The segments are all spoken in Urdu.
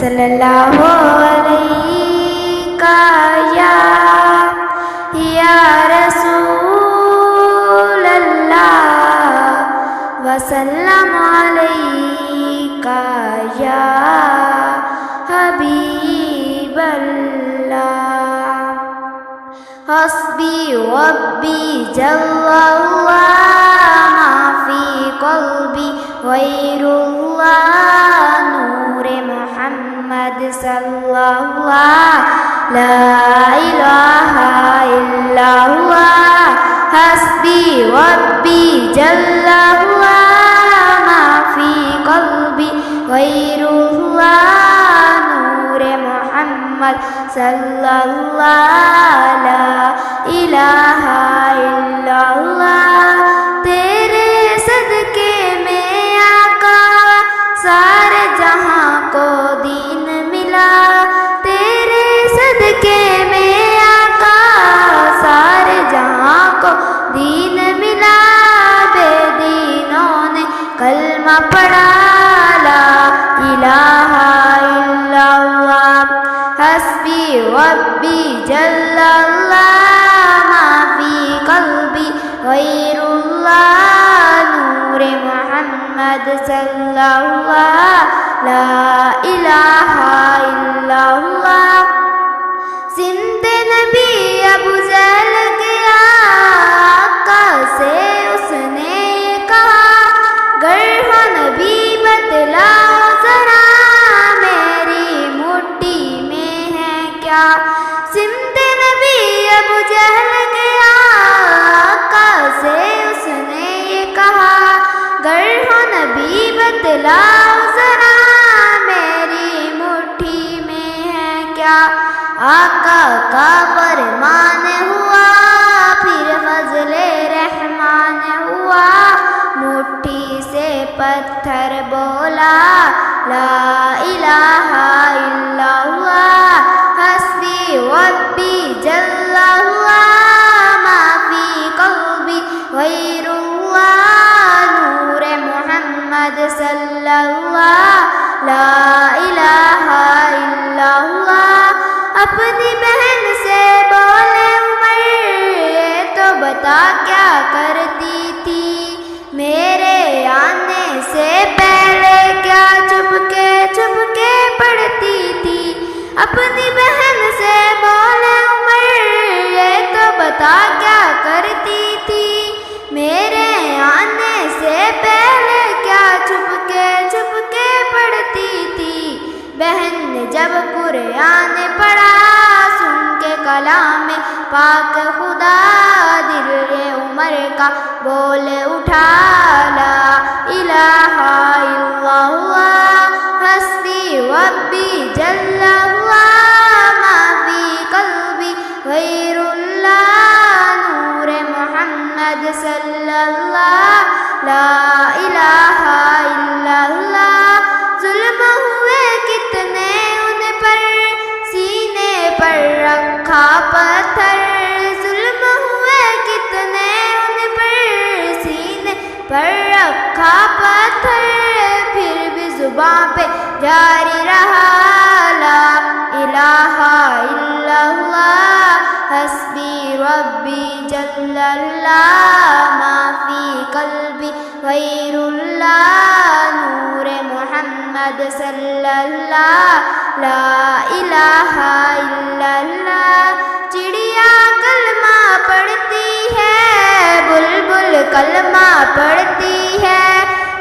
صلی اللہ علیہ یا رسول اللہ وسلم علیہ یا حبیب اللہ حسبی ربی جل اللہ ما فی قلبی غیر اللہ نور محمد صلی اللہ لا الہ الا اللہ حسبی ربی جل اللہ ما فی قلبی غیر اللہ نور محمد صلی اللہ لا الہ الا اللہ تیرے صدقے میں آقا سارے جہاں کو دین ملا تیرے صدقے میں آقا سارے جہاں کو دین ملا بے دینوں نے کلمہ پڑھا لا الہ الا اللہ حسبی ربی جل اللہ ما فی قلبی غیر اللہ نور محمد صلی اللہ لا الہ الا اللہ سمت نبی ابو ذر گیا آقا سے اس نے کہا گر ہو نبی بتلاؤ ذرا میری مٹھی میں ہے کیا سمت نبی ابو جہل گیا آقا سے اس نے یہ کہا گر ہو نبی بتلاؤ ذرا میری مٹھی میں ہے کیا آقا کا فرمان ہوا پھر فضل رحمان ہوا مٹھی سے پتھر بولا لا الہ الا اللہ حسبی ربی جل اللہ ما فی قلبی غیر اللہ نور محمد صلی اللہ لا الہ الا اللہ اپنی بہن سے بولے عمر یہ تو بتا کیا کرتی تھی میرے آنے سے پہلے کیا چھپ کے پڑھتی تھی اپنی بہن سے بولے عمر یہ تو بتا کیا کرتی تھی میرے آنے سے پہلے کیا چھپ کے پڑھتی تھی بہن نے جب قرآن پڑھا سن کے کلام پاک خدا دل عمر کا بول اٹھا لا الہ الا اللہ حسبی ربی جل اللہ ما فی قلبی غیر اللہ نور محمد صلی اللہ لا الہ الا اللہ ظلم ہوئے کتنے ان پر سینے پر رکھا پتھر ظلم ہوئے کتنے ان پر سینے پر رکھا پتھر پھر بھی زباں پہ جاری رہا لا الہ الا اللہ حسبی ربی جل اللہ ما فی قلبی غیر اللہ نور محمد صلی اللہ لا الہ الا اللہ چڑیا کلمہ پڑھتی ہے بلبل کلمہ پڑھتی ہے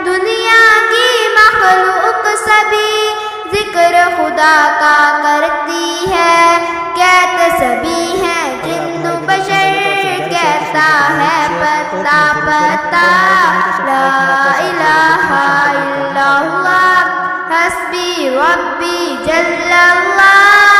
دنیا کی مخلوق سبھی ذکر خدا کا کرتی ہے کہتے سبھی ہیں جن و بشر کہتا ہے پتا لا الہ الا اللہ حسبی ربی جل اللہ